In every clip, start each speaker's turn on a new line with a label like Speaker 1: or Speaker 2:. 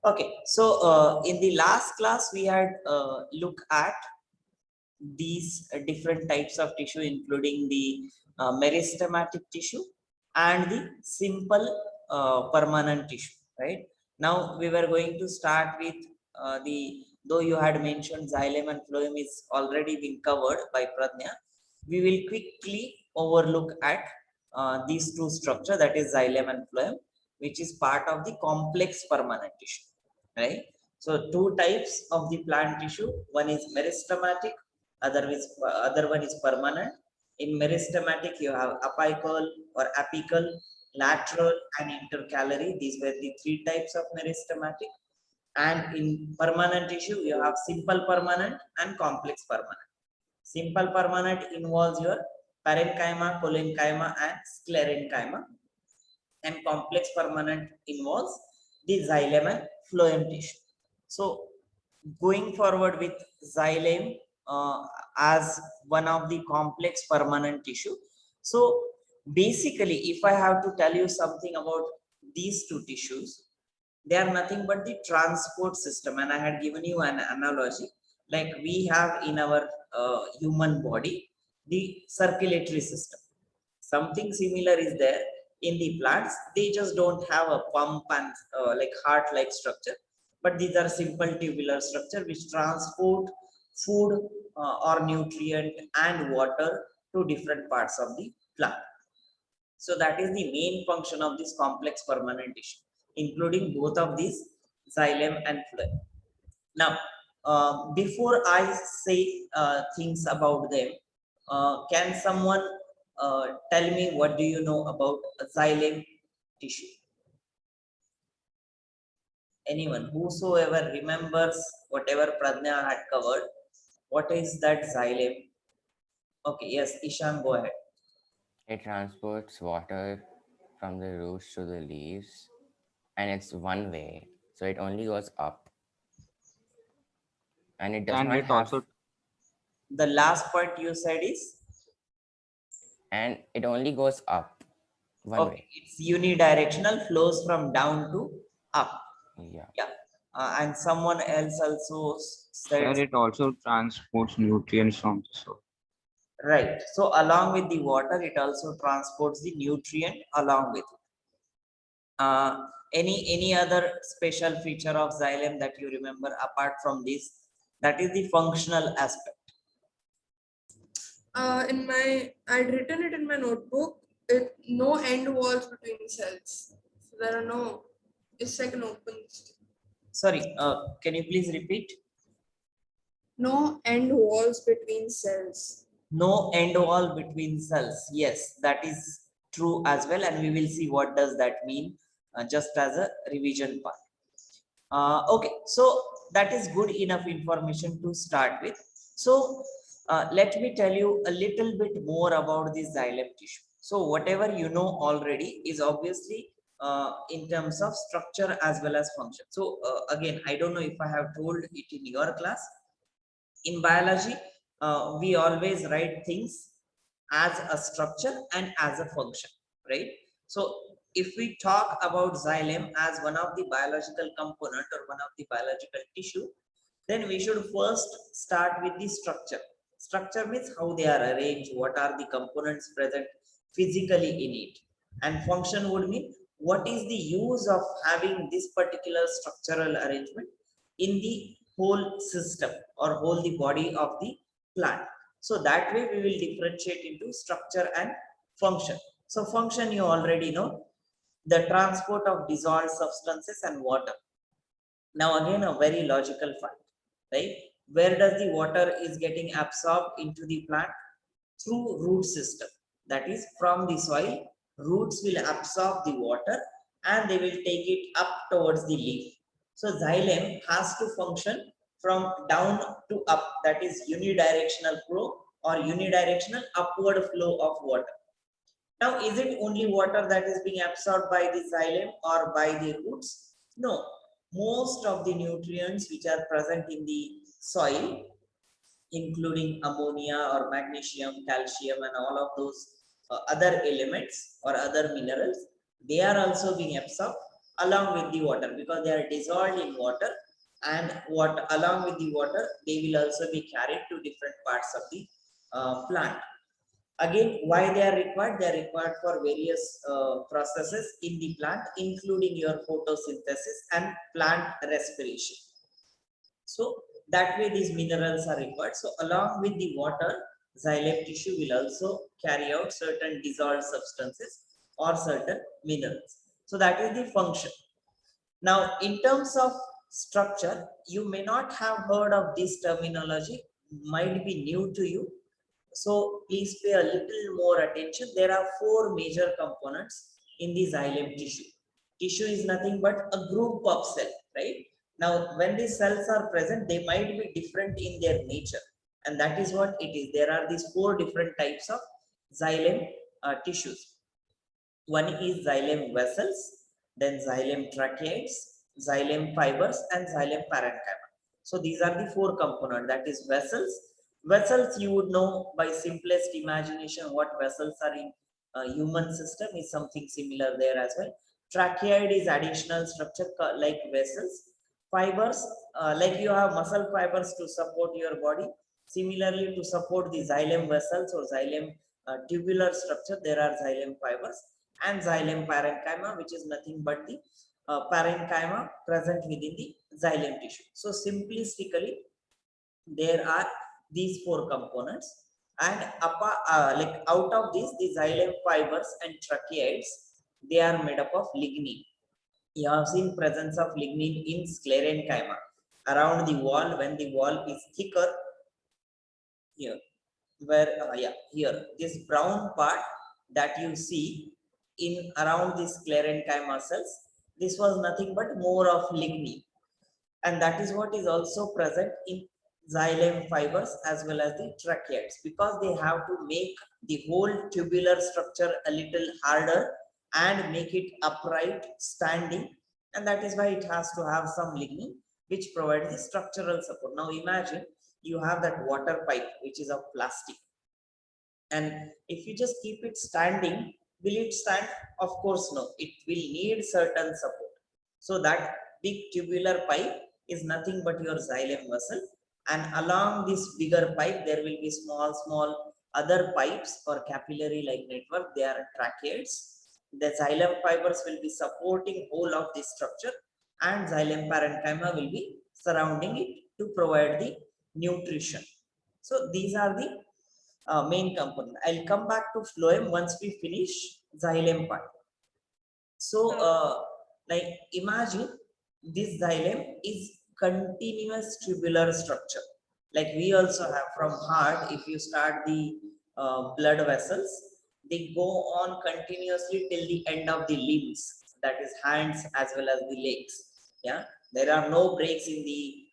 Speaker 1: Okay, so in the last class we had looked at these different types of tissue, including the meristematic tissue and the simple permanent tissue, right? Now we were going to start with though you had mentioned xylem and phloem is already been covered by Pradnya, we will quickly overlook at these two structure, that is xylem and phloem, which is part of the complex permanent tissue, right? So two types of the plant tissue, one is meristematic, other one is permanent. In meristematic, you have apical or apical, lateral, and intercalary. These were the three types of meristematic. And in permanent tissue, you have simple permanent and complex permanent. Simple permanent involves your parenchyma, collenchyma, and sclerenchyma. And complex permanent involves the xylem and phloem tissue. So going forward with xylem as one of the complex permanent tissue. So basically, if I have to tell you something about these two tissues, they are nothing but the transport system. And I had given you an analogy, like we have in our human body, the circulatory system. Something similar is there in the plants. They just don't have a pump and like heart-like structure, but these are simple tubular structure which transport food or nutrient and water to different parts of the plant. So that is the main function of this complex permanent tissue, including both of these, xylem and phloem. Now, before I say things about them, can someone tell me what do you know about xylem tissue? Anyone, whosoever remembers whatever Pradnya had covered, what is that xylem? Okay, yes, Ishan, go ahead.
Speaker 2: It transports water from the roots to the leaves, and it's one way, so it only goes up, and it does
Speaker 3: And
Speaker 2: not
Speaker 3: it
Speaker 2: have,
Speaker 3: also
Speaker 1: The last point you said is,
Speaker 2: and it only goes up one
Speaker 1: okay,
Speaker 2: way.
Speaker 1: it's unidirectional, flows from down to up.
Speaker 2: Yeah.
Speaker 1: Yeah. And someone else also said,
Speaker 3: that it also transports nutrients from the soil.
Speaker 1: right. So along with the water, it also transports the nutrient along with it. Any other special feature of xylem that you remember apart from this? That is the functional aspect.
Speaker 4: I'd written it in my notebook. No end walls between cells. So there are no. It's like an open.
Speaker 1: Sorry, can you please repeat?
Speaker 4: No end walls between cells.
Speaker 1: No end wall between cells. Yes, that is true as well, and we will see what does that mean just as a revision part. Okay, so that is good enough information to start with. So let me tell you a little bit more about this xylem tissue. So whatever you know already is obviously in terms of structure as well as function. So again, I don't know if I have told it in your class. In biology, we always write things as a structure and as a function, right? So if we talk about xylem as one of the biological component or one of the biological tissue, then we should first start with the structure. Structure means how they are arranged, what are the components present physically in it. And function would mean what is the use of having this particular structural arrangement in the whole system or whole the body of the plant. So that way we will differentiate into structure and function. So function you already know, the transport of dissolved substances and water. Now again a very logical fact, right? Where does the water is getting absorbed into the plant? Through root system. That is from the soil, roots will absorb the water and they will take it up towards the leaf. So xylem has to function from down to up, that is unidirectional flow or unidirectional upward flow of water. Now, is it only water that is being absorbed by the xylem or by the roots? No. Most of the nutrients which are present in the soil, including ammonia or magnesium, calcium, and all of those other elements or other minerals, they are also being absorbed along with the water because they are dissolved in water, and what along with the water they will also be carried to different parts of the plant. Again, why they are required? They are required for various processes in the plant, including your photosynthesis and plant respiration. So that way these minerals are required. So along with the water, xylem tissue will also carry out certain dissolved substances or certain minerals. So that is the function. Now, in terms of structure, you may not have heard of this terminology, might be new to you. So please pay a little more attention. There are four major components in the xylem tissue. Tissue is nothing but a group of cells, right? Now, when these cells are present, they might be different in their nature. And that is what it is. There are these four different types of xylem tissues. One is xylem vessels, then xylem tracheids, xylem fibers, and xylem parenchyma. So these are the four components. That is vessels. Vessels, you would know by simplest imagination what vessels are in human system is something similar there as well. Tracheid is additional structure like vessels. Fibers, like you have muscle fibers to support your body. Similarly, to support the xylem vessels or xylem tubular structure, there are xylem fibers, and xylem parenchyma, which is nothing but the parenchyma present within the xylem tissue. So simplistically, there are these four components, and like out of this, the xylem fibers and tracheids, they are made up of lignin. You have seen presence of lignin in sclerenchyma around the wall when the wall is thicker. Here, where here this brown part that you see in around this sclerenchyma cells, this was nothing but more of lignin, and that is what is also present in xylem fibers as well as the tracheids, because they have to make the whole tubular structure a little harder and make it upright standing, and that is why it has to have some lignin which provides the structural support. Now imagine you have that water pipe which is of plastic, and if you just keep it standing, will it stand? Of course no, it will need certain support. So that big tubular pipe is nothing but your xylem vessel, and along this bigger pipe there will be small other pipes or capillary like network, they are tracheids. The xylem fibers will be supporting whole of this structure, and xylem parenchyma will be surrounding it to provide the nutrition. So these are the main component. I'll come back to phloem once we finish xylem part. So like imagine this xylem is continuous tubular structure, like we also have from heart. If you start the blood vessels, they go on continuously till the end of the limbs, that is hands as well as the legs. Yeah, there are no breaks in the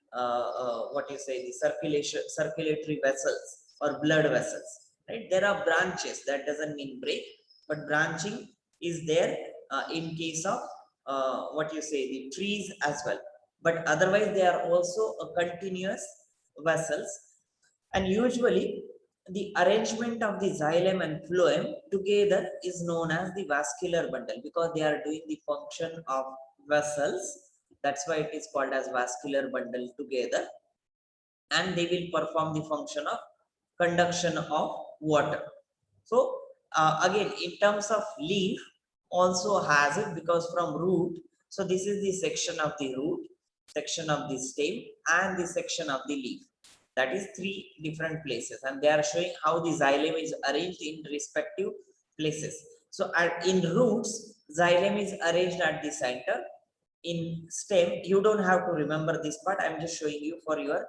Speaker 1: what you say, the circulatory vessels or blood vessels, right? There are branches, that doesn't mean break, but branching is there in case of what you say, the trees as well, but otherwise they are also a continuous vessels. And usually the arrangement of the xylem and phloem together is known as the vascular bundle, because they are doing the function of vessels. That's why it is called as vascular bundle together, and they will perform the function of conduction of water. So again, in terms of leaf also has it, because from root, so this is the section of the root, section of the stem, and the section of the leaf. That is three different places, and they are showing how the xylem is arranged in respective places. So in roots, xylem is arranged at the center. In stem, you don't have to remember this part, I'm just showing you for your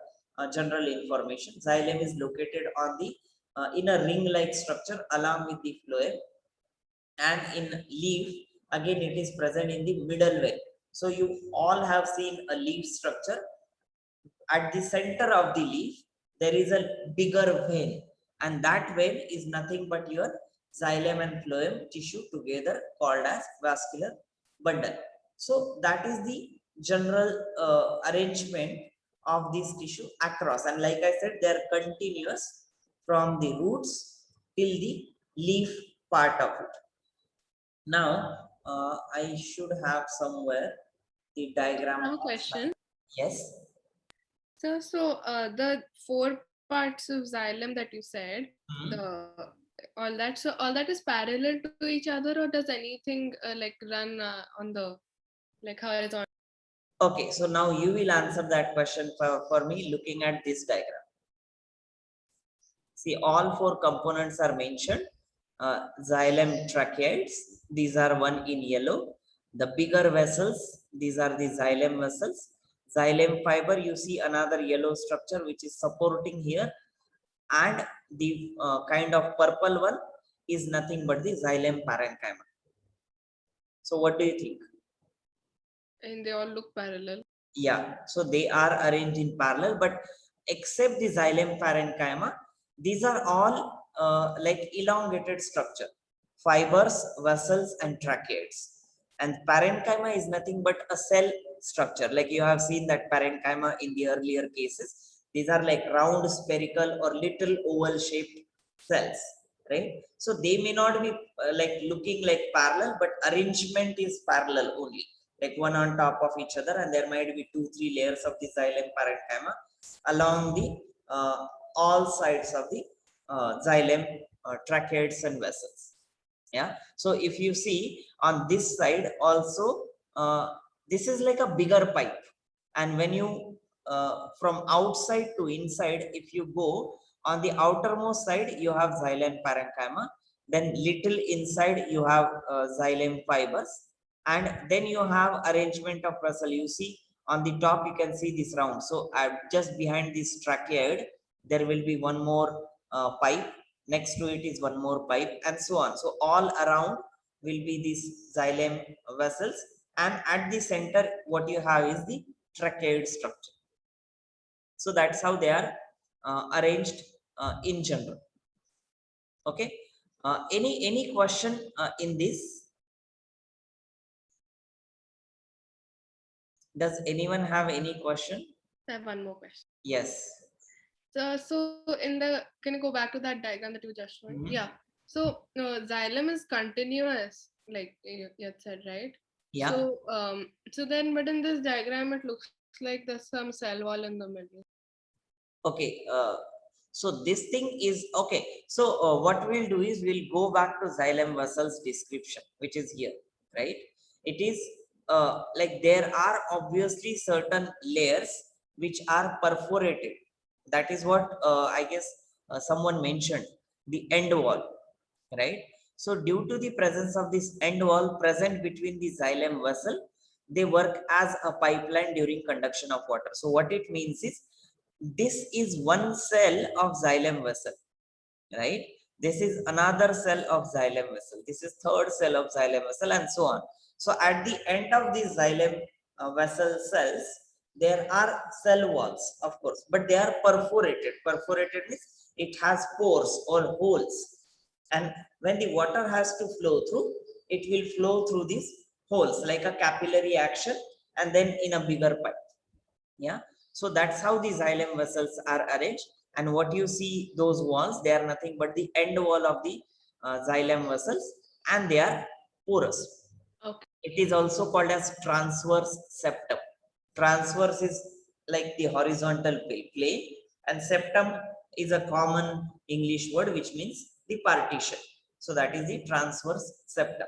Speaker 1: general information. Xylem is located on the in a ring like structure along with the phloem, and in leaf again it is present in the middle vein. So you all have seen a leaf structure. At the center of the leaf there is a bigger vein, and that vein is nothing but your xylem and phloem tissue together, called as vascular bundle. So that is the general arrangement of this tissue across, and like I said, they are continuous from the roots till the leaf part of it. Now I should have somewhere the diagram.
Speaker 5: I have a
Speaker 1: of-
Speaker 5: question.
Speaker 1: Yes.
Speaker 5: So the 4 parts of xylem that you said,
Speaker 1: Mhm.
Speaker 5: so all that is parallel to each other, or does anything like run on the like horizontal?
Speaker 1: Okay, so now you will answer that question for me looking at this diagram. See, all 4 components are mentioned. Xylem tracheids, these are one in yellow. The bigger vessels, these are the xylem vessels. Xylem fiber, you see another yellow structure which is supporting here. And the kind of purple one is nothing but the xylem parenchyma. So what do you think?
Speaker 5: And they all look parallel.
Speaker 1: Yeah, so they are arranged in parallel, but except the xylem parenchyma, these are all like elongated structure, fibers, vessels, and tracheids. And parenchyma is nothing but a cell structure. Like you have seen that parenchyma in the earlier cases, these are like round, spherical, or little oval shaped cells, right? So they may not be like looking like parallel, but arrangement is parallel only, like one on top of each other, and there might be 2-3 layers of the xylem parenchyma along the all sides of the xylem tracheids and vessels. Yeah, so if you see on this side also, this is like a bigger pipe, and when you from outside to inside, if you go on the outermost side, you have xylem parenchyma, then little inside you have xylem fibers, and then you have arrangement of vessel. You see on the top you can see this round, so just behind this tracheid there will be one more pipe, next to it is one more pipe, and so on. So all around will be these xylem vessels, and at the center what you have is the tracheid structure. So that's how they are arranged in general. Okay, any question in this? Does anyone have any question?
Speaker 5: I have one more question.
Speaker 1: Yes.
Speaker 5: So can you go back to that diagram that you just showed?
Speaker 1: Mhm.
Speaker 5: Yeah. So xylem is continuous, like you had said, right?
Speaker 1: Yeah.
Speaker 5: So then, but in this diagram, it looks like there's some cell wall in the middle.
Speaker 1: Okay, so this thing is okay. So what we'll do is we'll go back to xylem vessels description, which is here, right? It is like there are obviously certain layers which are perforated. That is what I guess someone mentioned, the end wall, right? So due to the presence of this end wall present between the xylem vessel, they work as a pipeline during conduction of water. So what it means is, this is one cell of xylem vessel, right? This is another cell of xylem vessel, this is third cell of xylem vessel, and so on. So at the end of the xylem vessel cells, there are cell walls, of course, but they are perforated. Perforated means it has pores or holes, and when the water has to flow through, it will flow through these holes like a capillary action, and then in a bigger pipe. Yeah, so that's how the xylem vessels are arranged. And what you see, those walls, they are nothing but the end wall of the xylem vessels, and they are porous.
Speaker 5: Okay.
Speaker 1: It is also called as transverse septum. Transverse is like the horizontal plane, and septum is a common English word which means the partition. So that is the transverse septum.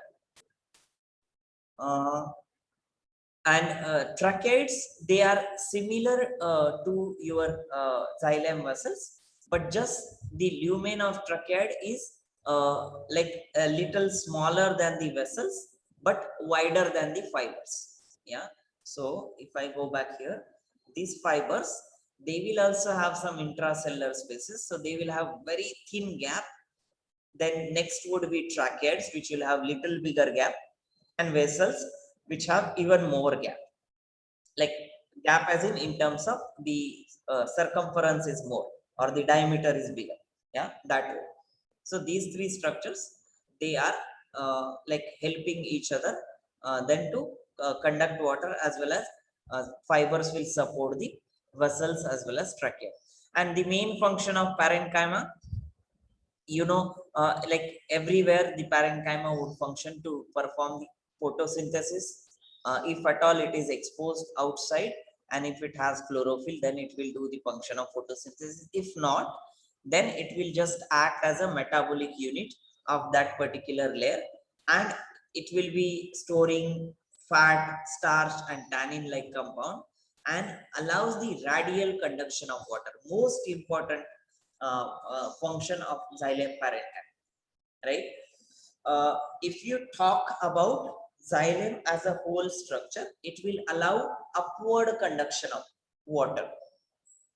Speaker 1: And tracheids, they are similar to your xylem vessels, but just the lumen of tracheid is like a little smaller than the vessels, but wider than the fibers. Yeah, so if I go back here, these fibers, they will also have some intracellular spaces, so they will have very thin gap. Then next would be tracheids, which will have little bigger gap, and vessels which have even more gap, like gap as in terms of the circumference is more, or the diameter is bigger. Yeah, that way. So these three structures, they are like helping each other then to conduct water, as well as fibers will support the vessels as well as trachea. And the main function of parenchyma like everywhere the parenchyma would function to perform the photosynthesis. If at all it is exposed outside, and if it has chlorophyll, then it will do the function of photosynthesis. If not, then it will just act as a metabolic unit of that particular layer, and it will be storing fat, starch and tannin like compound, and allows the radial conduction of water. Most important function of xylem parenchyma, right? If you talk about xylem as a whole structure, it will allow upward conduction of water.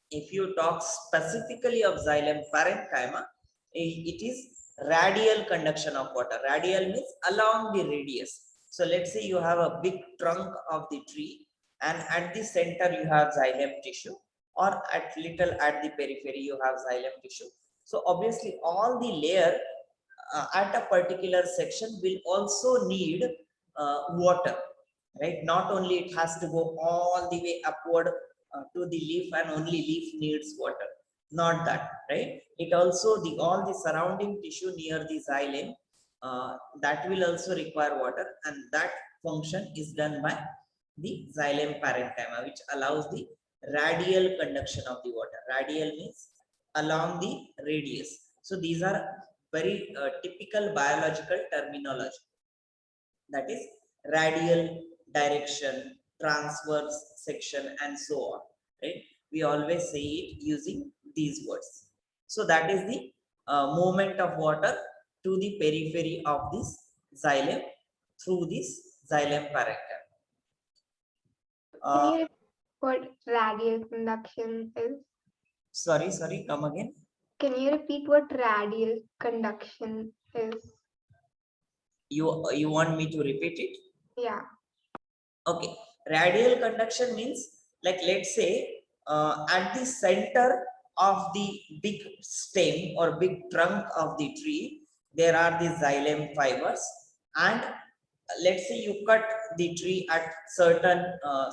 Speaker 1: If you talk specifically of xylem parenchyma, it is radial conduction of water. Radial means along the radius. So let's say you have a big trunk of the tree, and at the center you have xylem tissue, or at the periphery you have xylem tissue. So obviously all the layer at a particular section will also need water, right? Not only it has to go all the way upward to the leaf, and only leaf needs water. Not that, right? It also all the surrounding tissue near the xylem, that will also require water, and that function is done by the xylem parenchyma, which allows the radial conduction of the water. Radial means along the radius. So these are very typical biological terminology, that is radial, direction, transverse section and so on, right? We always say it using these words. So that is the movement of water to the periphery of this xylem through this xylem parenchyma.
Speaker 6: Can you repeat what radial conduction is?
Speaker 1: Sorry, come again.
Speaker 6: Can you repeat what radial conduction is?
Speaker 1: You want me to repeat it?
Speaker 6: Yeah.
Speaker 1: Okay, radial conduction means, like, let's say at the center of the big stem or big trunk of the tree, there are the xylem fibers, and let's say you cut the tree at certain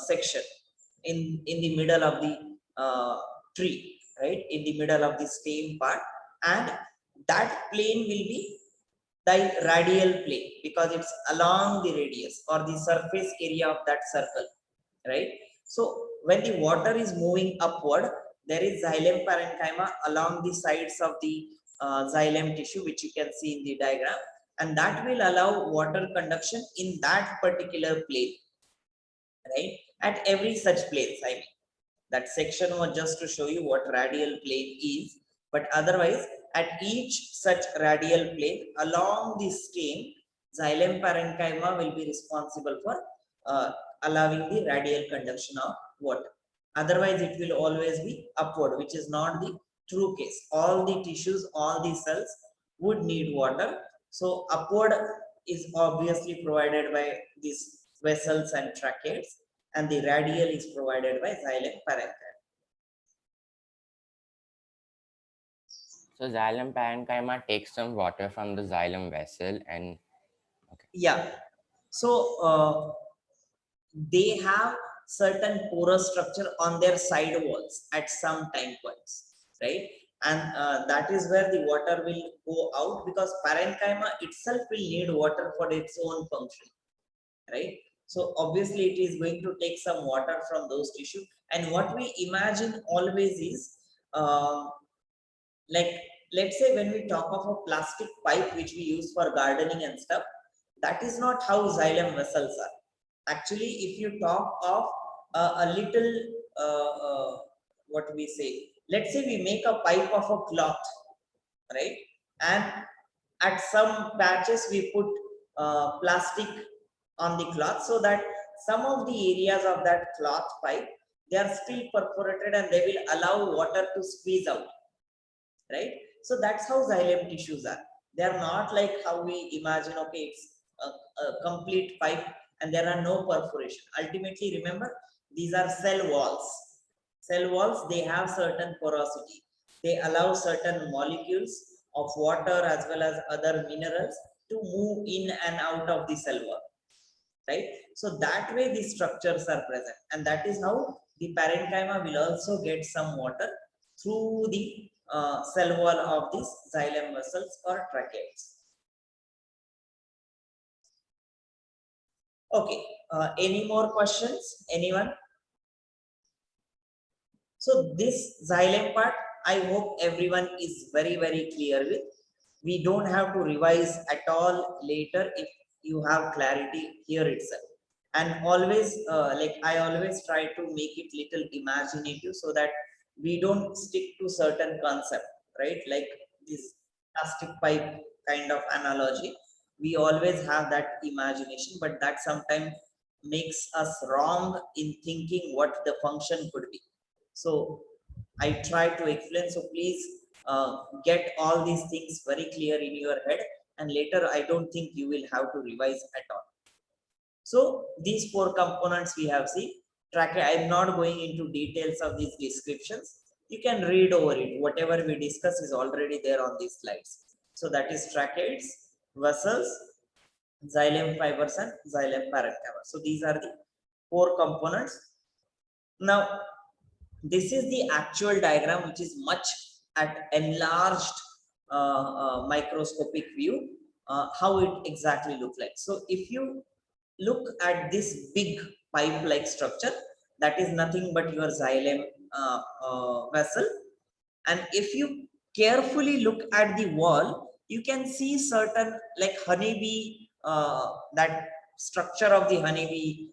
Speaker 1: section in the middle of the tree, right? In the middle of the stem part, and that plane will be the radial plane, because it's along the radius or the surface area of that circle, right? So when the water is moving upward, there is xylem parenchyma along the sides of the xylem tissue, which you can see in the diagram, and that will allow water conduction in that particular plane, right? At every such place, I mean, that section was just to show you what radial plane is, but otherwise at each such radial plane along the stem, xylem parenchyma will be responsible for allowing the radial conduction of water. Otherwise it will always be upward, which is not the true case. All the tissues, all the cells would need water. So upward is obviously provided by these vessels and tracheids, and the radial is provided by xylem parenchyma.
Speaker 2: So xylem parenchyma takes some water from the xylem vessel and
Speaker 1: Yeah. So they have certain porous structure on their side walls at some time points, right? And that is where the water will go out, because parenchyma itself will need water for its own function, right? So obviously it is going to take some water from those tissue. And what we imagine always is, like, let's say when we talk of a plastic pipe which we use for gardening and stuff, that is not how xylem vessels are. Actually, if you talk of a little, what we say, let's say we make a pipe of a cloth, right? And at some patches we put plastic on the cloth, so that some of the areas of that cloth pipe, they are still perforated and they will allow water to squeeze out, right? So that's how xylem tissues are. They are not like how we imagine, okay, it's a complete pipe and there are no perforation. Ultimately, remember, these are cell walls. Cell walls, they have certain porosity. They allow certain molecules of water as well as other minerals to move in and out of the cell wall, right? So that way the structures are present, and that is how the parenchyma will also get some water through the cell wall of these xylem vessels or tracheids. Okay, any more questions? Anyone? So this xylem part, I hope everyone is very, very clear with. We don't have to revise at all later if you have clarity here itself. And always, like I always try to make it little imaginative so that we don't stick to certain concept, right? Like this plastic pipe kind of analogy. We always have that imagination, but that sometimes makes us wrong in thinking what the function could be. So I try to explain. So please get all these things very clear in your head, and later I don't think you will have to revise at all. So these four components we have seen. Trachea, I'm not going into details of these descriptions. You can read over it. Whatever we discuss is already there on these slides. So that is tracheids, vessels, xylem fibers, and xylem parenchyma. So these are the four components. Now, this is the actual diagram, which is much at enlarged microscopic view, how it exactly looks like. So if you look at this big pipe-like structure, that is nothing but your xylem vessel. And if you carefully look at the wall, you can see certain like honeybee, that structure of the honeybee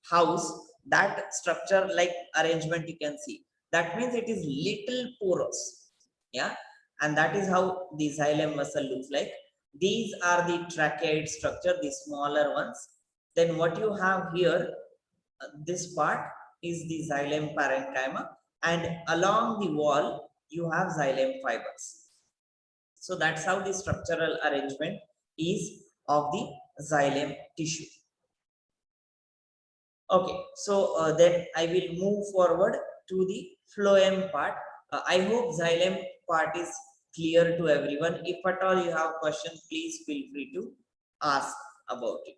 Speaker 1: house, that structure like arrangement you can see. That means it is little porous. Yeah. And that is how the xylem vessel looks like. These are the tracheid structure, the smaller ones. Then what you have here, this part is the xylem parenchyma, and along the wall you have xylem fibers. So that's how the structural arrangement is of the xylem tissue. Okay, so then I will move forward to the phloem part. I hope xylem part is clear to everyone. If at all you have questions, please feel free to ask about it.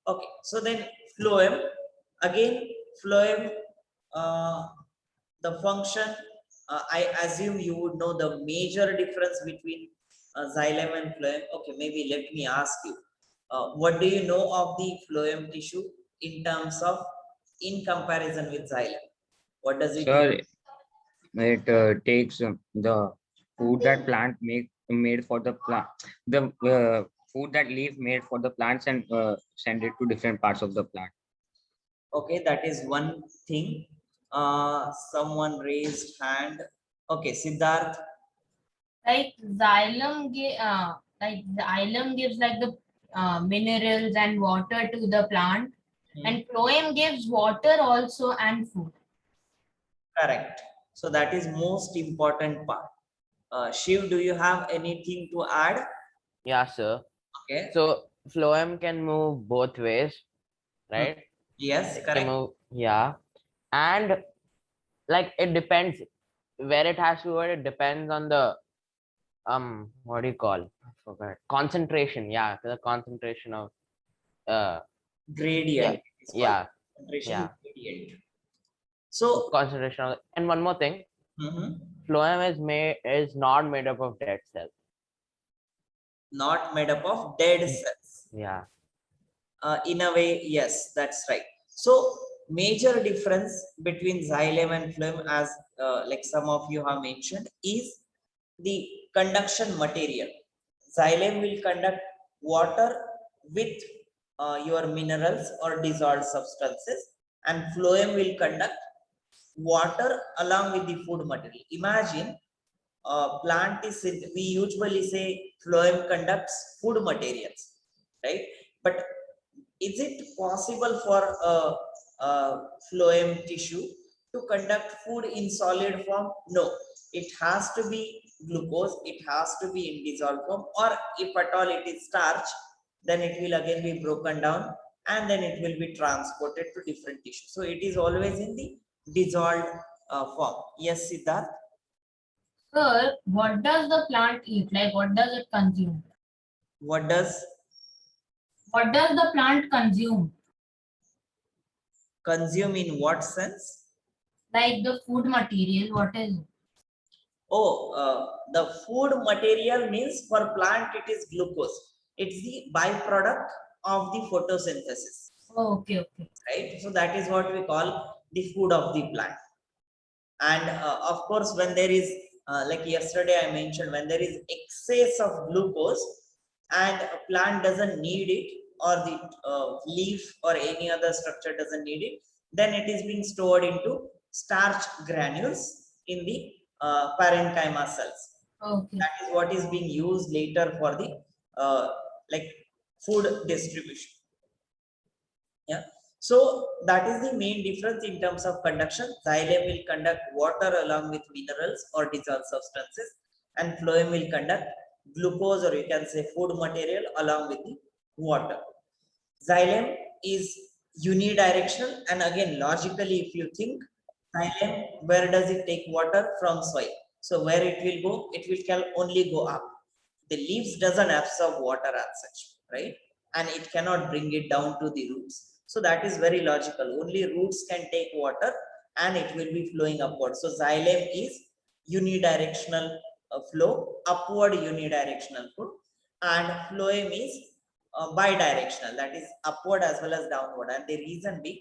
Speaker 1: Okay, so then phloem, again phloem, the function, I assume you would know the major difference between xylem and phloem. Okay, maybe let me ask you. What do you know of the phloem tissue in terms of, in comparison with xylem? What does it
Speaker 3: Sir,
Speaker 1: do?
Speaker 3: it takes the food that plant made for the plant, the food that leaf made for the plants, and send it to different parts of the plant.
Speaker 1: Okay, that is one thing. Someone raised hand. Okay, Siddharth.
Speaker 7: Like xylem gives like the minerals and water to the plant, and phloem gives water also and food.
Speaker 1: Correct. So that is most important part. Shiv, do you have anything to add?
Speaker 2: Yeah, sir.
Speaker 1: Okay.
Speaker 2: So phloem can move both ways, right?
Speaker 1: Yes,
Speaker 2: It can
Speaker 1: correct.
Speaker 2: move, yeah. And like it depends where it has to go, it depends on the what do you call? I forgot. Concentration, yeah, the concentration of
Speaker 1: Gradient. It's called
Speaker 2: yeah,
Speaker 1: concentration
Speaker 2: yeah.
Speaker 1: gradient. So,
Speaker 2: Concentration of, and one more thing, phloem is not made up of dead cells.
Speaker 1: not made up of dead cells.
Speaker 2: Yeah.
Speaker 1: In a way, yes, that's right. So major difference between xylem and phloem, as like some of you have mentioned, is the conduction material. Xylem will conduct water with your minerals or dissolved substances, and phloem will conduct water along with the food material. Imagine plant is, we usually say phloem conducts food materials, right? But is it possible for a phloem tissue to conduct food in solid form? No, it has to be glucose, it has to be in dissolved form, or if at all it is starch, then it will again be broken down and then it will be transported to different tissues. So it is always in the dissolved form. Yes, Siddharth?
Speaker 7: Sir, what does the plant eat? Like what does it consume?
Speaker 1: What does
Speaker 7: What does the plant consume?
Speaker 1: consume in what sense?
Speaker 7: Like the food material, what is it?
Speaker 1: Oh, the food material means for plant it is glucose. It's the byproduct of the photosynthesis,
Speaker 7: Oh, okay, okay.
Speaker 1: right? So that is what we call the food of the plant. And of course, when there is, like yesterday I mentioned, when there is excess of glucose and a plant doesn't need it, or the leaf or any other structure doesn't need it, then it is being stored into starch granules in the parenchyma cells.
Speaker 7: Okay.
Speaker 1: That is what is being used later for the like food distribution. Yeah. So that is the main difference in terms of conduction. Xylem will conduct water along with minerals or dissolved substances, and phloem will conduct glucose, or you can say food material, along with the water. Xylem is unidirectional, and again, logically, if you think, xylem, where does it take water? From soil. So where it will go? It will can only go up. The leaves doesn't absorb water as such, right? And it cannot bring it down to the roots. So that is very logical. Only roots can take water and it will be flowing upward. So xylem is unidirectional flow, upward unidirectional flow, and phloem is bidirectional, that is upward as well as downward. And the reason being,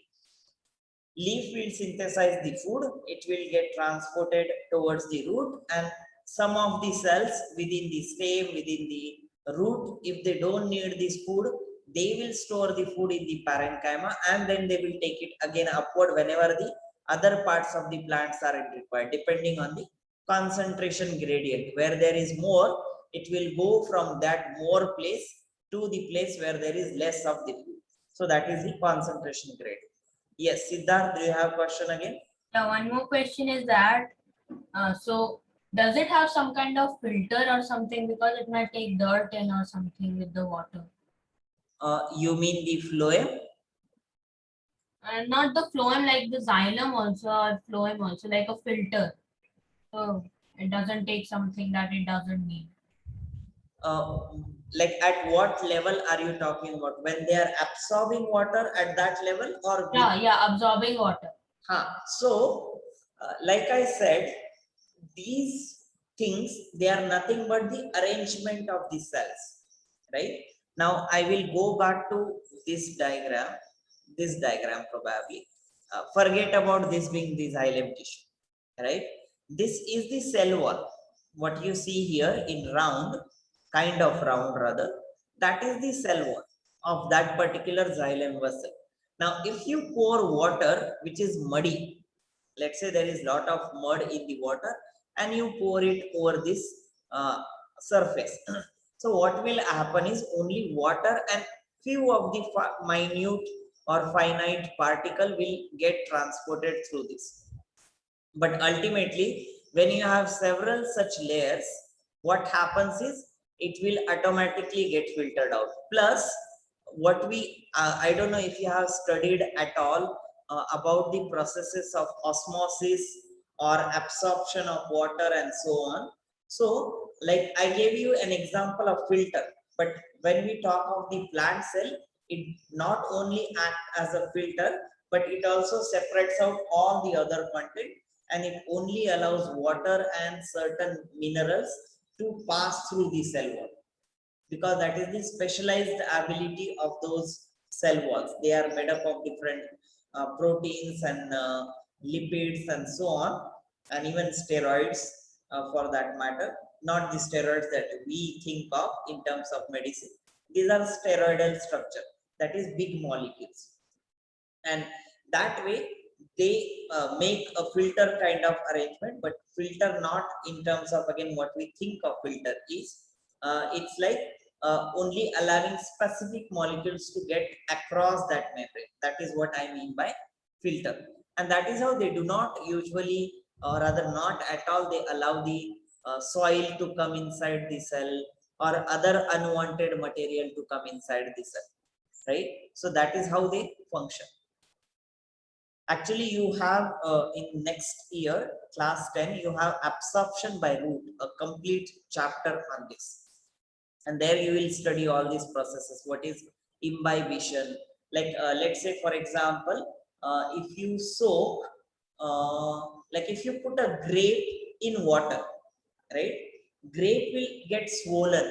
Speaker 1: leaf will synthesize the food, it will get transported towards the root, and some of the cells within the stem, within the root, if they don't need this food, they will store the food in the parenchyma, and then they will take it again upward whenever the other parts of the plants are required, depending on the concentration gradient. Where there is more, it will go from that more place to the place where there is less of the food. So that is the concentration gradient. Yes, Siddharth, do you have question again?
Speaker 7: Yeah, one more question is that, so does it have some kind of filter or something, because it might take dirt in or something with the water?
Speaker 1: You mean the phloem?
Speaker 7: And not the phloem, like the xylem also, or phloem also, like a filter. So it doesn't take something that it doesn't need.
Speaker 1: Uh, like at what level are you talking about? When they are absorbing water at that level, or
Speaker 7: Yeah, yeah, absorbing water.
Speaker 1: So, like I said, these things, they are nothing but the arrangement of the cells, right? Now I will go back to this diagram probably. Forget about this being the xylem tissue, right? This is the cell wall. What you see here in round, kind of round rather, that is the cell wall of that particular xylem vessel. Now, if you pour water, which is muddy, let's say there is lot of mud in the water, and you pour it over this surface. So what will happen is only water and few of the minute or finite particle will get transported through this. But ultimately, when you have several such layers, what happens is it will automatically get filtered out. Plus, what we, I don't know if you have studied at all about the processes of osmosis or absorption of water and so on. So, like I gave you an example of filter, but when we talk of the plant cell, it not only acts as a filter, but it also separates out all the other content, and it only allows water and certain minerals to pass through the cell wall, because that is the specialized ability of those cell walls. They are made up of different proteins and lipids and so on, and even steroids for that matter. Not the steroids that we think of in terms of medicine. These are steroidal structure, that is big molecules. And that way they make a filter kind of arrangement, but filter not in terms of again what we think of filter is, it's like only allowing specific molecules to get across that membrane. That is what I mean by filter. And that is how they do not usually, or rather not at all, they allow the soil to come inside the cell, or other unwanted material to come inside the cell, right? So that is how they function. Actually, you have in next year, class 10, you have absorption by root, a complete chapter on this. And there you will study all these processes. What is imbibition? Like, let's say, for example, if you soak like if you put a grape in water, right, grape will get swollen,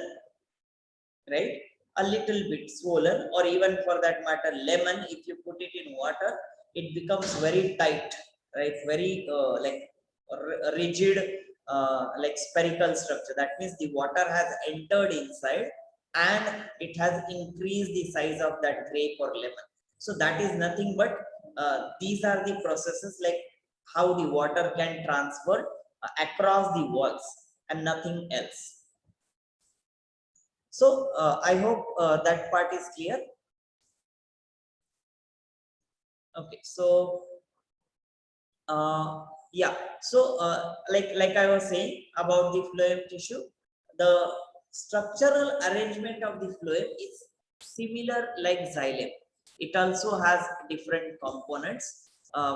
Speaker 1: right, a little bit swollen, or even for that matter lemon, if you put it in water, it becomes very tight, right, very like rigid, like spherical structure. That means the water has entered inside and it has increased the size of that grape or lemon. So that is nothing but these are the processes, like how the water can transfer across the walls and nothing else. So I hope that part is clear. Okay, so yeah, so like I was saying about the phloem tissue, the structural arrangement of the phloem is similar like xylem. It also has different components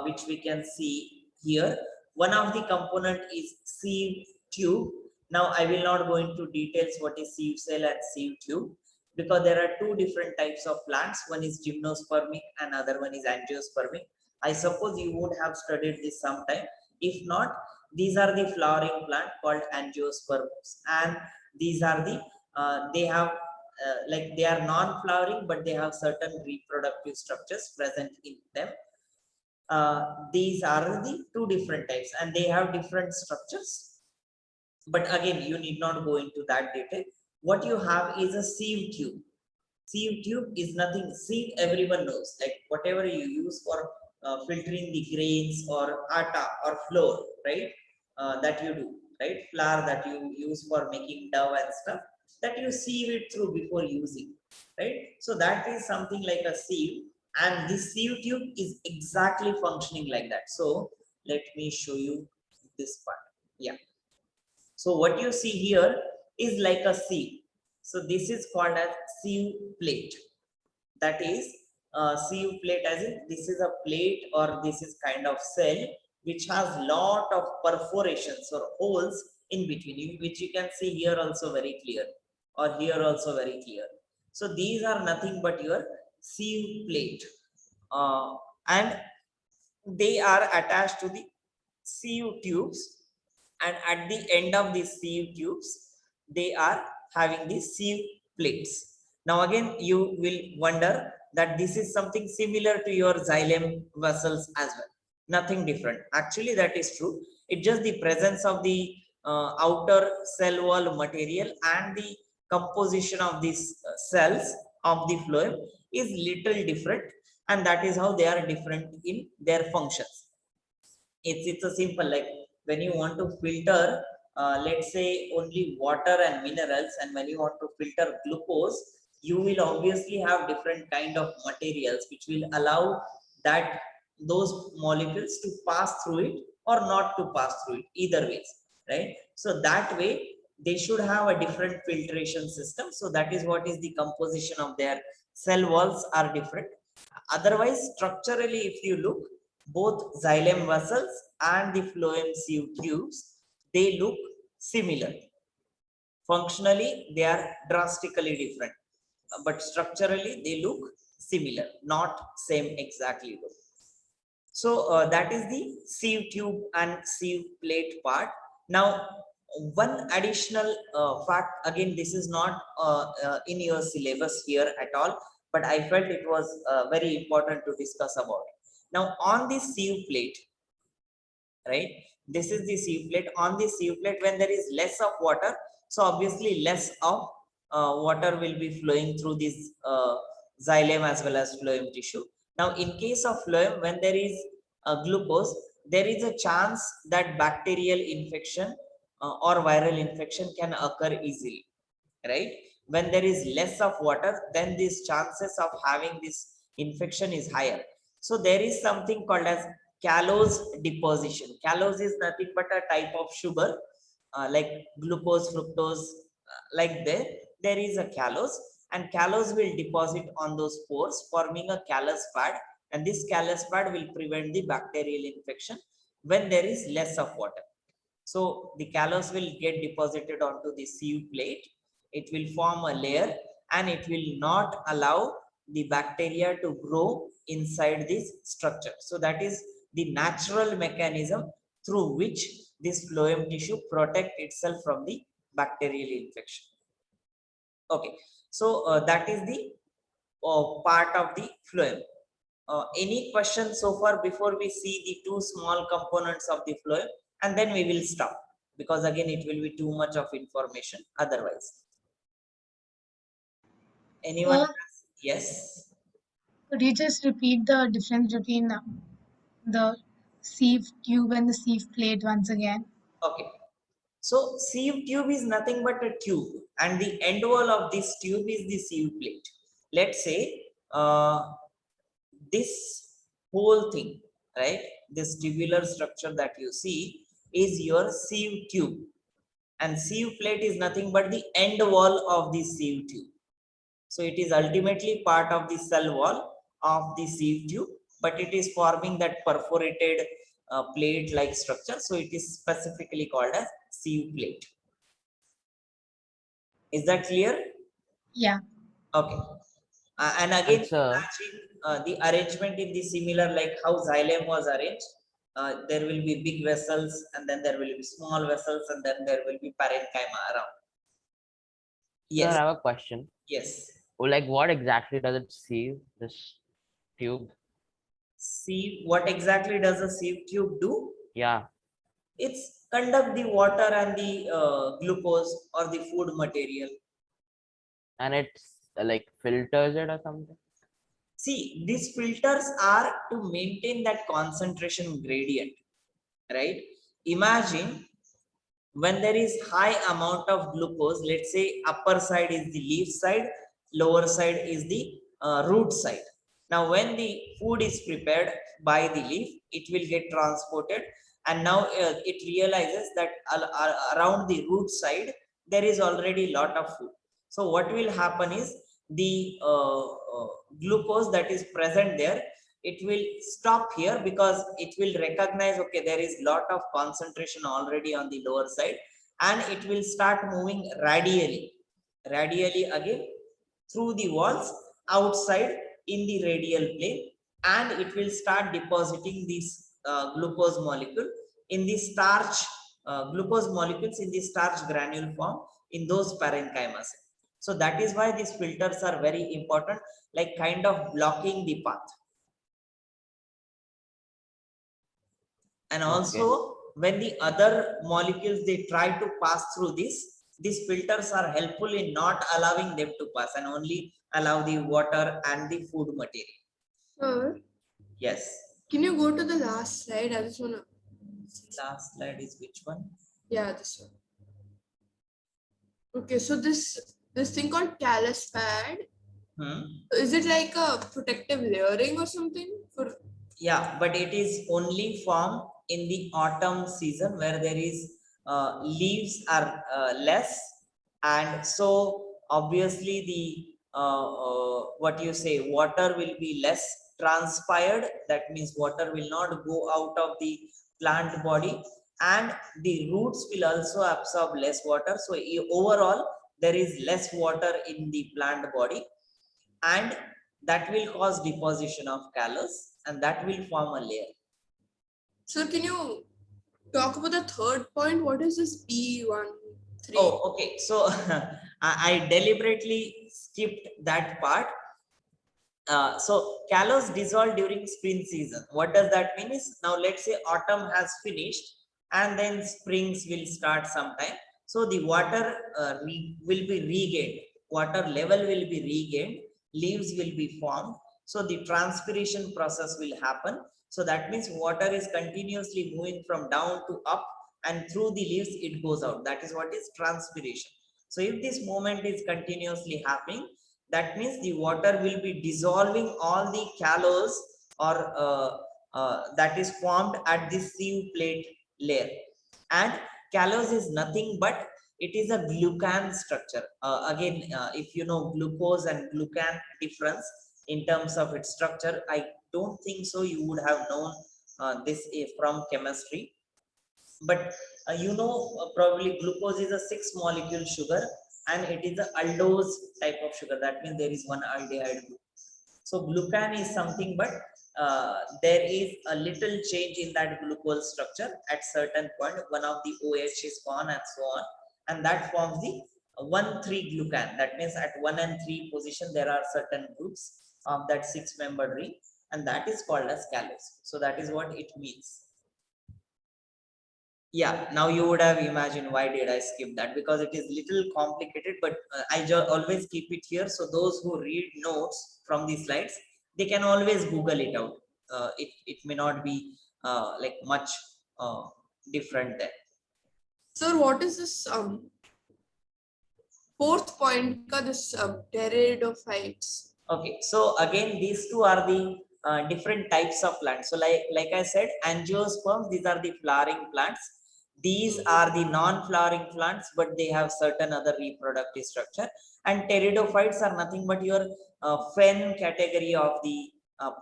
Speaker 1: which we can see here. One of the component is sieve tube. Now I will not go into details what is sieve cell and sieve tube, because there are two different types of plants. One is gymnospermic and other one is angiospermic. I suppose you would have studied this sometime. If not, these are the flowering plant called angiosperms, and these are the they have like they are non-flowering, but they have certain reproductive structures present in them. These are the two different types and they have different structures. But again, you need not go into that detail. What you have is a sieve tube. Sieve tube is nothing. Sieve, everyone knows, like whatever you use for filtering the grains or atta or flour, right? That you do, right? Flour that you use for making dough and stuff, that you sieve it through before using, right? So that is something like a sieve, and this sieve tube is exactly functioning like that. So let me show you this part. Yeah. So what you see here is like a sieve. So this is called as sieve plate. That is sieve plate, as in this is a plate or this is kind of cell which has lot of perforations or holes in between, which you can see here also very clear, or here also very clear. So these are nothing but your sieve plate, and they are attached to the sieve tubes, and at the end of the sieve tubes they are having the sieve plates. Now again you will wonder that this is something similar to your xylem vessels as well. Nothing different. Actually that is true. It's just the presence of the outer cell wall material and the composition of these cells of the phloem is little different, and that is how they are different in their functions. It's a simple, like when you want to filter let's say only water and minerals, and when you want to filter glucose, you will obviously have different kind of materials which will allow that those molecules to pass through it or not to pass through it, either ways, right? So that way they should have a different filtration system. So that is what is the composition of their cell walls are different. Otherwise structurally if you look, both xylem vessels and the phloem sieve tubes, they look similar. Functionally they are drastically different, but structurally they look similar, not same exactly though. So that is the sieve tube and sieve plate part. Now one additional fact, again this is not in your syllabus here at all, but I felt it was very important to discuss about. Now on this sieve plate, right, this is the sieve plate. On the sieve plate, when there is less of water, so obviously less of water will be flowing through this xylem as well as phloem tissue. Now in case of phloem, when there is glucose, there is a chance that bacterial infection or viral infection can occur easily, right? When there is less of water, then these chances of having this infection is higher. So there is something called as callose deposition. Callose is nothing but a type of sugar, like glucose, fructose, like there is a callose, and callose will deposit on those pores, forming a callus pad, and this callus pad will prevent the bacterial infection when there is less of water. So the callus will get deposited onto the sieve plate. It will form a layer and it will not allow the bacteria to grow inside this structure. So that is the natural mechanism through which this phloem tissue protect itself from the bacterial infection. Okay, so that is the part of the phloem. Any questions so far before we see the two small components of the phloem, and then we will stop, because again it will be too much of information otherwise. Anyone?
Speaker 8: Sir,
Speaker 1: Has? Yes.
Speaker 8: could you just repeat the difference between the sieve tube and the sieve plate once again?
Speaker 1: Okay. So sieve tube is nothing but a tube, and the end wall of this tube is the sieve plate. Let's say this whole thing, right? This tubular structure that you see is your sieve tube, and sieve plate is nothing but the end wall of the sieve tube. So it is ultimately part of the cell wall of the sieve tube, but it is forming that perforated plate-like structure. So it is specifically called as sieve plate. Is that clear?
Speaker 8: Yeah.
Speaker 1: Okay. And again,
Speaker 2: sir,
Speaker 1: imagine the arrangement in the similar like how xylem was arranged. There will be big vessels, and then there will be small vessels, and then there will be parenchyma around. Yes.
Speaker 2: sir, I have a question.
Speaker 1: Yes.
Speaker 2: Like, what exactly does it sieve, this tube?
Speaker 1: Sieve, what exactly does a sieve tube do?
Speaker 2: Yeah.
Speaker 1: It's conduct the water and the glucose or the food material.
Speaker 2: And it's like filters it or something?
Speaker 1: See, these filters are to maintain that concentration gradient, right? Imagine when there is high amount of glucose, let's say upper side is the leaf side, lower side is the root side. Now when the food is prepared by the leaf, it will get transported, and now it realizes that around the root side there is already lot of food. So what will happen is the glucose that is present there, it will stop here because it will recognize, okay, there is lot of concentration already on the lower side, and it will start moving radially again through the walls outside in the radial plane, and it will start depositing these glucose molecule in the starch glucose molecules in the starch granule form in those parenchymas. So that is why these filters are very important, like kind of blocking the path. And also when the other molecules they try to pass through this, these filters are helpful in not allowing them to pass and only allow the water and the food material.
Speaker 4: Sir,
Speaker 1: Yes.
Speaker 4: can you go to the last slide? I just wanna.
Speaker 1: Last slide is which one?
Speaker 4: Yeah, this one. Okay, so this thing called callus pad, is it like a protective layering or something? For
Speaker 1: Yeah, but it is only formed in the autumn season where there is leaves are less, and so obviously the what you say, water will be less transpired. That means water will not go out of the plant body, and the roots will also absorb less water. So overall there is less water in the plant body, and that will cause deposition of callus, and that will form a layer.
Speaker 4: so can you talk about the third point? What is this P13?
Speaker 1: Oh, okay. So I deliberately skipped that part. So callus dissolve during spring season. What does that mean is, now let's say autumn has finished and then springs will start sometime. So the water will be regained. Water level will be regained. Leaves will be formed. So the transpiration process will happen. So that means water is continuously moving from down to up, and through the leaves it goes out. That is what is transpiration. So if this movement is continuously happening, that means the water will be dissolving all the callus or that is formed at the sieve plate layer. And callus is nothing but it is a glucan structure. Again, if you know glucose and glucan difference in terms of its structure, I don't think so you would have known this from chemistry. But you know, probably glucose is a 6 molecule sugar, and it is a aldose type of sugar. That means there is one aldehyde group. So glucan is something but there is a little change in that glucose structure at certain point. One of the OH is gone and so on, and that forms the 1,3 glucan. That means at 1 and 3 position there are certain groups of that 6-membered ring, and that is called as callus. So that is what it means. Yeah, now you would have imagined why did I skip that, because it is little complicated, but I always keep it here, so those who read notes from the slides, they can always Google it out. It may not be like much different there.
Speaker 4: Sir, what is this fourth point ka this pteridophytes?
Speaker 1: Okay, so again, these two are the different types of plants. So like I said, angiosperms, these are the flowering plants. These are the non-flowering plants, but they have certain other reproductive structure. And pteridophytes are nothing but your fen category of the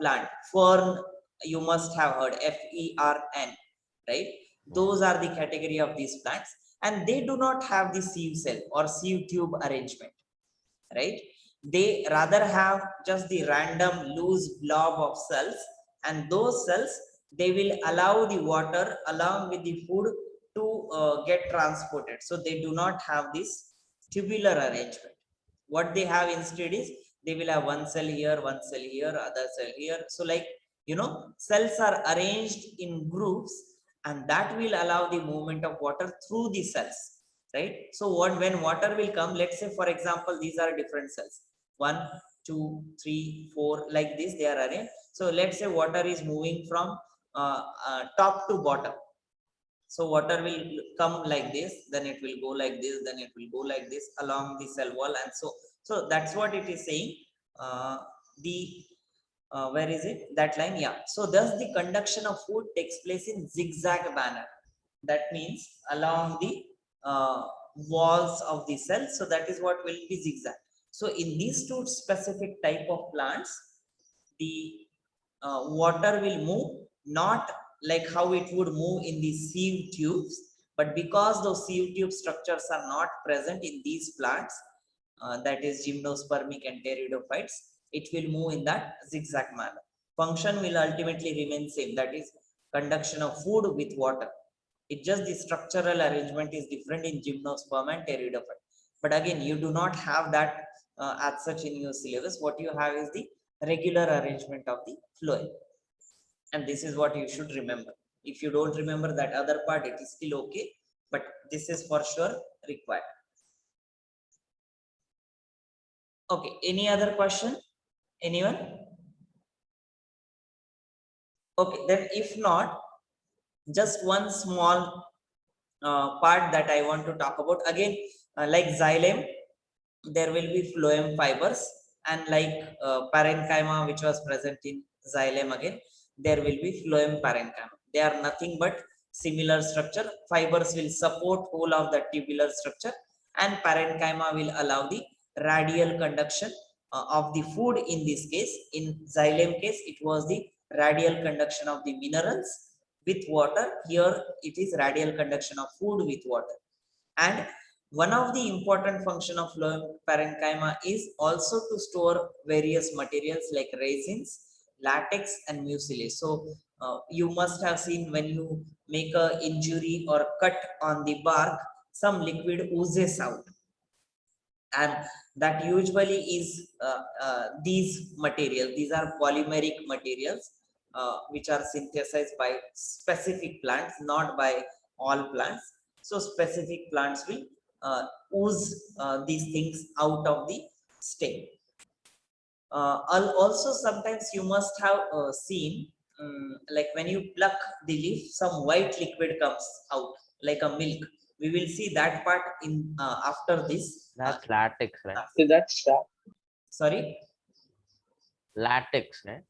Speaker 1: plant. Fern, you must have heard, Fern, right? Those are the category of these plants, and they do not have the sieve cell or sieve tube arrangement, right? They rather have just the random loose blob of cells, and those cells, they will allow the water along with the food to get transported. So they do not have this tubular arrangement. What they have instead is they will have one cell here, other cell here. So like, you know, cells are arranged in groups, and that will allow the movement of water through the cells, right? So when water will come, let's say for example, these are different cells, 1, 2, 3, 4, like this they are arranged. So let's say water is moving from top to bottom. So water will come like this, then it will go like this, then it will go like this along the cell wall, and so that's what it is saying. Where is it, that line? Yeah, so thus the conduction of food takes place in zigzag manner. That means along the walls of the cell. So that is what will be zigzag. So in these two specific type of plants, the water will move not like how it would move in the sieve tubes, but because those sieve tube structures are not present in these plants, that is gymnospermic and pteridophytes, it will move in that zigzag manner. Function will ultimately remain same, that is conduction of food with water. It just the structural arrangement is different in gymnosperm and pteridophyte. But again, you do not have that as such in your syllabus. What you have is the regular arrangement of the phloem. And this is what you should remember. If you don't remember that other part, it is still okay, but this is for sure required. Okay, any other question? Anyone? Okay, then if not, just one small part that I want to talk about. Again, like xylem, there will be phloem fibers, and like parenchyma, which was present in xylem, again there will be phloem parenchyma. They are nothing but similar structure. Fibers will support whole of the tubular structure, and parenchyma will allow the radial conduction of the food. In this case, in xylem case, it was the radial conduction of the minerals with water. Here it is radial conduction of food with water. And one of the important function of phloem parenchyma is also to store various materials like resins, latex, and mucilage. So you must have seen when you make a injury or cut on the bark, some liquid oozes out, and that usually is these materials. These are polymeric materials which are synthesized by specific plants, not by all plants. So specific plants will ooze these things out of the stem. Also, sometimes you must have seen like when you pluck the leaf, some white liquid comes out like a milk. We will see that part in after this.
Speaker 2: That's latex, right?
Speaker 9: So that's
Speaker 1: Sorry.
Speaker 2: Latex, right?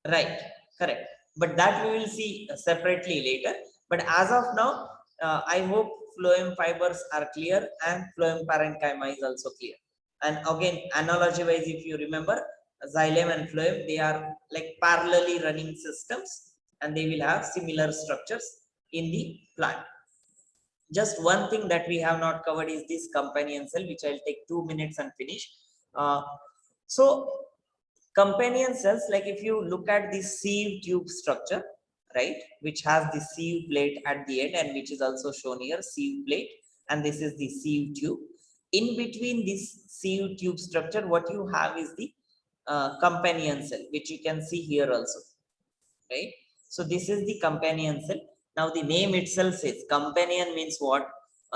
Speaker 1: Right, correct. But that we will see separately later. But as of now, I hope phloem fibers are clear and phloem parenchyma is also clear. And again, analogy wise, if you remember, xylem and phloem, they are like parallelly running systems, and they will have similar structures in the plant. Just one thing that we have not covered is this companion cell, which I'll take 2 minutes and finish. So Companion cells, like if you look at the sieve tube structure, right, which has the sieve plate at the end and which is also shown here, sieve plate, and this is the sieve tube. In between this sieve tube structure, what you have is the companion cell, which you can see here also, right? So this is the companion cell. Now the name itself says companion means what?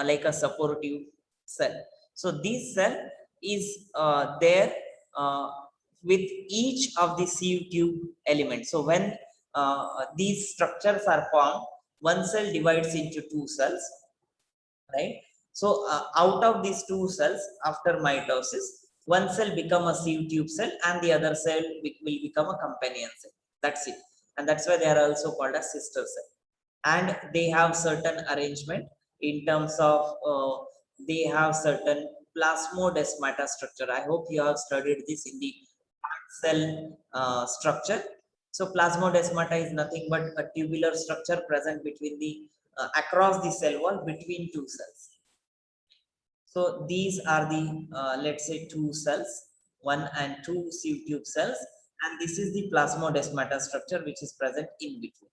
Speaker 1: Like a supportive cell. So this cell is there with each of the sieve tube elements. So when these structures are formed, one cell divides into two cells, right? So out of these two cells, after mitosis, one cell become a sieve tube cell and the other cell will become a companion cell. That's it. And that's why they are also called a sister cell. And they have certain arrangement in terms of they have certain plasmodesmata structure. I hope you have studied this in the cell structure. So plasmodesmata is nothing but a tubular structure present between the across the cell wall between two cells. So these are the let's say two cells, 1 and 2 sieve tube cells, and this is the plasmodesmata structure which is present in between.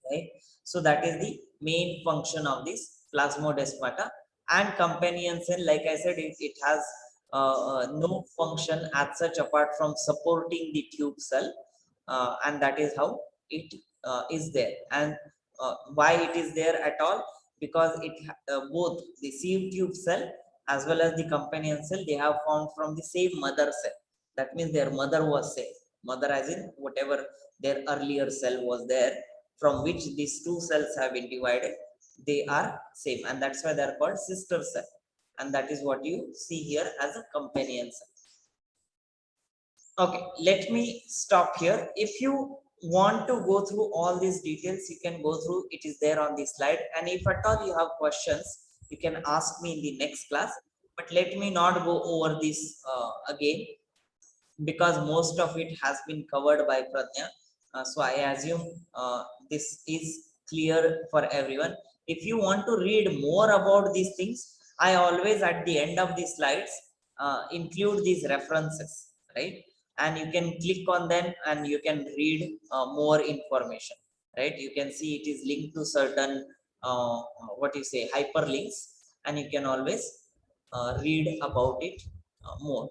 Speaker 1: Right? So that is the main function of this plasmodesmata. And companion cell, like I said, it has no function as such apart from supporting the tube cell, and that is how it is there. And why it is there at all? Because it both the sieve tube cell as well as the companion cell, they have formed from the same mother cell. That means their mother was same. Mother as in whatever their earlier cell was there, from which these two cells have been divided, they are same, and that's why they are called sister cell. And that is what you see here as a companion cell. Okay, let me stop here. If you want to go through all these details, you can go through, it is there on the slide. And if at all you have questions, you can ask me in the next class. But let me not go over this again, because most of it has been covered by Pradnya. So I assume this is clear for everyone. If you want to read more about these things, I always at the end of the slides include these references, right? And you can click on them and you can read more information, right? You can see it is linked to certain what you say hyperlinks, and you can always read about it more.